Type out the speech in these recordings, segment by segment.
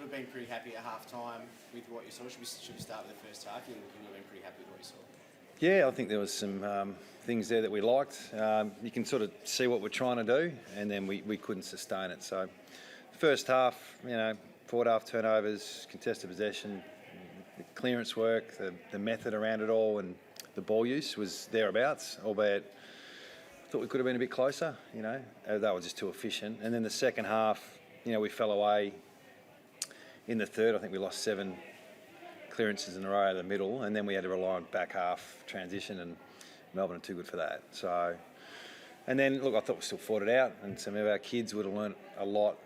have been pretty happy at half time with what you saw. Should we start with the first half? You would have been pretty happy with what you saw. Yeah, I think there was some things there that we liked. You can sort of see what we're trying to do, and then we couldn't sustain it. So, first half, forward half turnovers, contested possession, the clearance work, the method around it all, and the ball use was thereabouts, albeit I thought we could have been a bit closer. That was just too efficient. And then the second half, we fell away. In the third, I think we lost 7 clearances in a row out of the middle, and then we had to rely on back half transition, and Melbourne are too good for that. So, and then look, I thought we still fought it out, and some of our kids would have learnt a lot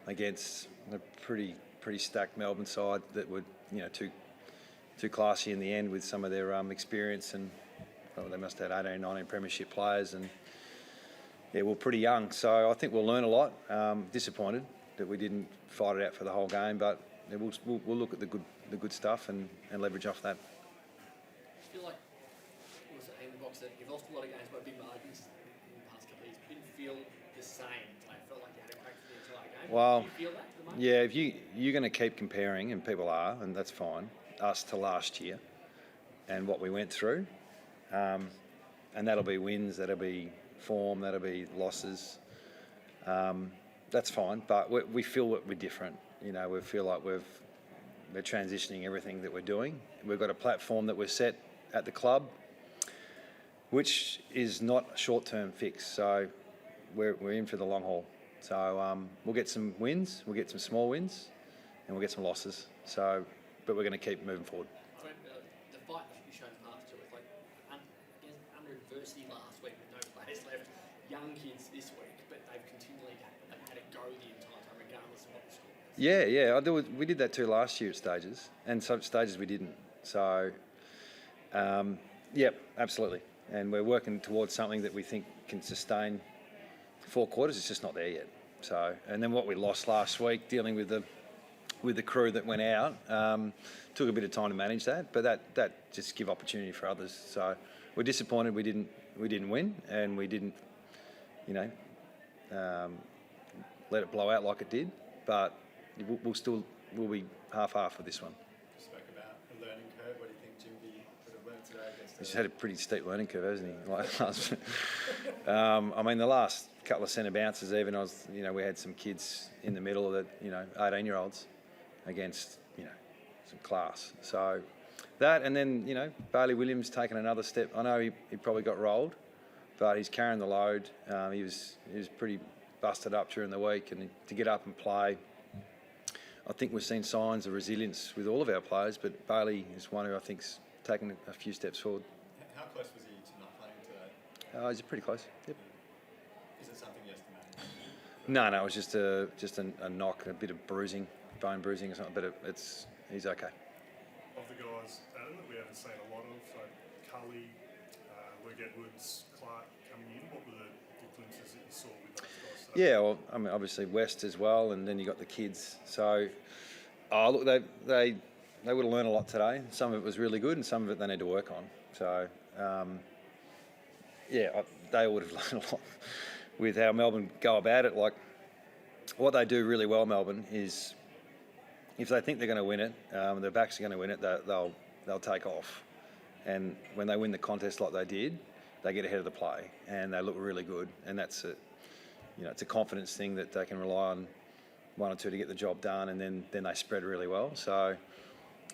against a pretty stacked Melbourne side that were too classy in the end with some of their experience, and they must have had 18, 19 premiership players, and we're pretty young. So I think we'll learn a lot. Disappointed that we didn't fight it out for the whole game, but we'll look at the good stuff and leverage off that. I feel like it was in the box that you've lost a lot of games by big margins in the past couple of years. It didn't feel the same. I felt like you had a crack for the entire game. Well, do you feel that at the moment? yeah, if you're going to keep comparing, and people are, and that's fine, us to last year and what we went through, and that'll be wins, that'll be form, that'll be losses. That's fine, but we feel that we're different. We feel like we're transitioning everything that we're doing. We've got a platform that we're set at the club, which is not a short-term fix. So we're in for the long haul. So we'll get some wins, we'll get some small wins, and we'll get some losses. So, but we're going to keep moving forward. I mean, the fight that you've shown the past 2 weeks, like under adversity last week with no players left, young kids this week, but they've continually had a go the entire time, regardless of what the score is. Yeah. We did that too last year at stages, and some stages we didn't. So, absolutely. And we're working towards something that we think can sustain 4 quarters. It's just not there yet. So, and then what we lost last week, dealing with the crew that went out, took a bit of time to manage that. But that just give opportunity for others. So we're disappointed we didn't win, and we didn't, let it blow out like it did. But we'll be half with this one. You spoke about a learning curve. What do you think Jimby would have learned today against? He's had a pretty steep learning curve, hasn't he? I mean, the last couple of centre bounces, even we had some kids in the middle that 18-year-olds against some class. So that, and then Bailey Williams taking another step. I know he probably got rolled, but he's carrying the load. He was pretty busted up during the week, and to get up and play, I think we've seen signs of resilience with all of our players, but Bailey is one who I think's taken a few steps forward. How close was he to not playing today? He's pretty close. Yep. Is it something you estimate? No, it was just a knock, a bit of bruising, bone bruising or something, but he's okay. Of the guys, Adam, that we haven't seen a lot of, so Cully, Luke Edwards, Clark coming in, what were the glimpses that you saw with those guys? Yeah, well, I mean, obviously West as well, and then you got the kids. So, look, they would have learned a lot today. Some of it was really good, and some of it they need to work on. So, they would have learned a lot with how Melbourne go about it. Like, what they do really well, Melbourne, is if they think they're going to win it, their backs are going to win it, they'll take off. And when they win the contest like they did, they get ahead of the play, and they look really good. And that's it's a confidence thing that they can rely on 1 or 2 to get the job done, and then they spread really well. So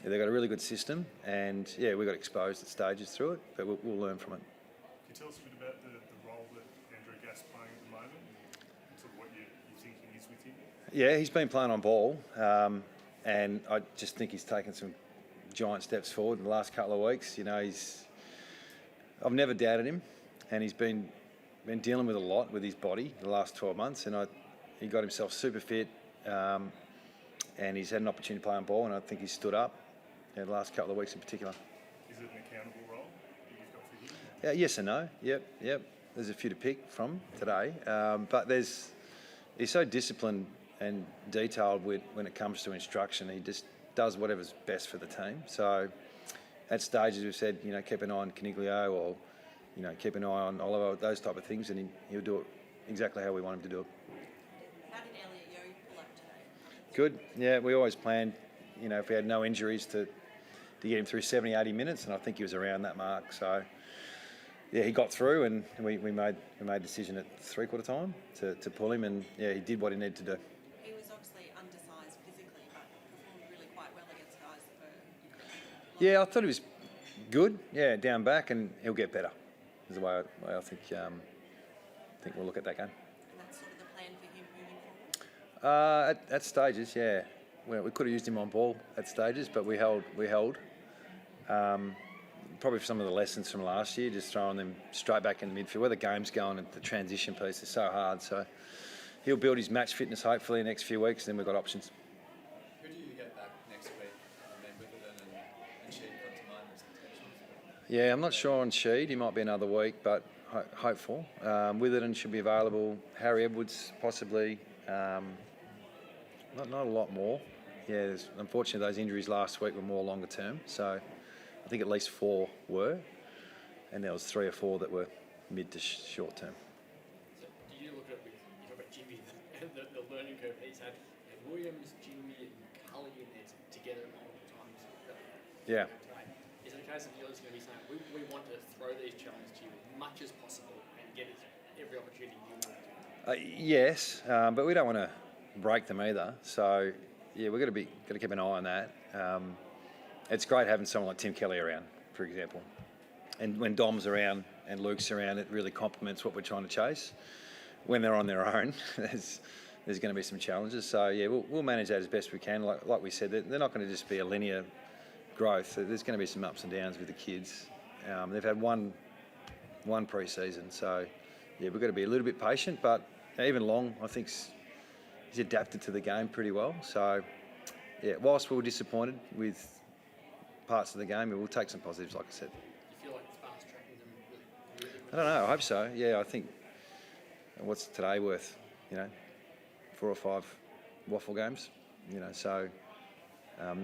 they've got a really good system, and we got exposed at stages through it, but we'll learn from it. Can you tell us a bit about the role that Andrew Gass playing at the moment, and sort of what your thinking is with him? Yeah, he's been playing on ball, and I just think he's taken some giant steps forward in the last couple of weeks. I've never doubted him, and he's been dealing with a lot with his body the last 12 months, and he got himself super fit, and he's had an opportunity to play on ball, and I think he's stood up in the last couple of weeks in particular. Is it an accountable role that you've got for him? Yeah, yes and no. Yep. There's a few to pick from today, but he's so disciplined and detailed when it comes to instruction. He just does whatever's best for the team. So at stages we've said, keep an eye on Caniglio, or keep an eye on Oliver, those type of things, and he'll do it exactly how we want him to do it. How did Elliot Yeo pull up today? Good. Yeah, we always planned, if we had no injuries to get him through 70, 80 minutes, and I think he was around that mark. So, yeah, he got through, and we made a decision at three-quarter time to pull him, and yeah, he did what he needed to do. He was obviously undersized physically, but performed really quite well against guys that were. Yeah, I thought he was good. Yeah, down back, and he'll get better. Is the way I think. Think we'll look at that game. And that's sort of the plan for him moving forward. At stages, yeah. We could have used him on ball at stages, but we held. Probably for some of the lessons from last year, just throwing them straight back in the midfield. Where the game's going, and the transition piece is so hard. So he'll build his match fitness hopefully in the next few weeks, and then we've got options. Who do you get back next week? I mean, Witherden and Sheed come to mind as potentials. Yeah, I'm not sure on Sheed. He might be another week, but hopeful. Witherden should be available. Harry Edwards possibly. Not a lot more. Yeah, unfortunately those injuries last week were more longer term. So I think at least 4 were, and there was 3 or 4 that were mid to short term. So do you look at you talk about Jimmy and the learning curve he's had? Williams, Jimmy, and Cully in there together multiple times. Yeah. Is it a case of you're just going to be saying we want to throw these challenges to you as much as possible and get every opportunity you want? Yes, but we don't want to break them either. So yeah, we've got to keep an eye on that. It's great having someone like Tim Kelly around, for example, and when Dom's around and Luke's around, it really complements what we're trying to chase. When they're on their own, there's going to be some challenges. So yeah, we'll manage that as best we can. Like we said, they're not going to just be a linear growth. There's going to be some ups and downs with the kids. They've had one pre-season, so yeah, we've got to be a little bit patient. But even Long, I think, he's adapted to the game pretty well. So yeah, whilst we were disappointed with parts of the game, we'll take some positives, like I said. You feel like it's fast tracking them really I don't know. I hope so. Yeah, I think. What's today worth? 4 or 5 waffle games. So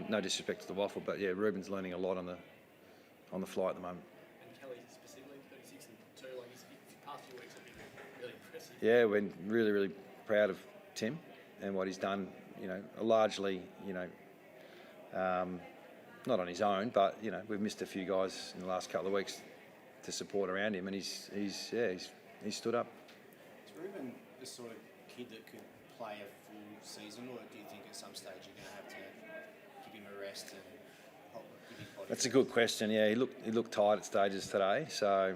no disrespect to the waffle, but yeah, Ruben's learning a lot on the fly at the moment. And Kelly specifically, 36 and 2, like his past few weeks have been really impressive. Yeah, we're really, really proud of Tim and what he's done. Largely, not on his own, but we've missed a few guys in the last couple of weeks to support around him, and he's stood up. Is Ruben the sort of kid that could play a full season, or do you think at some stage you're going to have to give him a rest and give his body? That's a good question. Yeah, he looked tired at stages today, so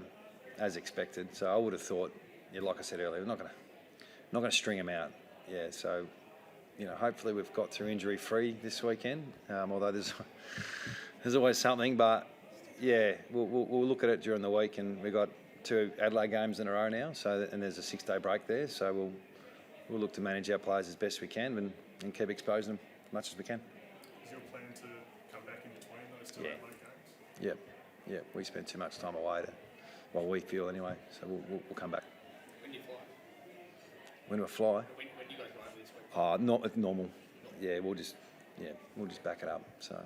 as expected. So I would have thought, like I said earlier, we're not going to string him out. Yeah, so hopefully we've got through injury free this weekend. Although there's always something, but yeah, we'll look at it during the week, and we've got 2 Adelaide games in a row now. So and there's a 6-day break there, so we'll look to manage our players as best we can and keep exposing them as much as we can. Is your plan to come back in between those 2 Adelaide games? Yep. We spend too much time away we feel anyway. So we'll come back. When do you fly? When do I fly? When do you guys go over this week? Not normal. Yeah, we'll just back it up. So.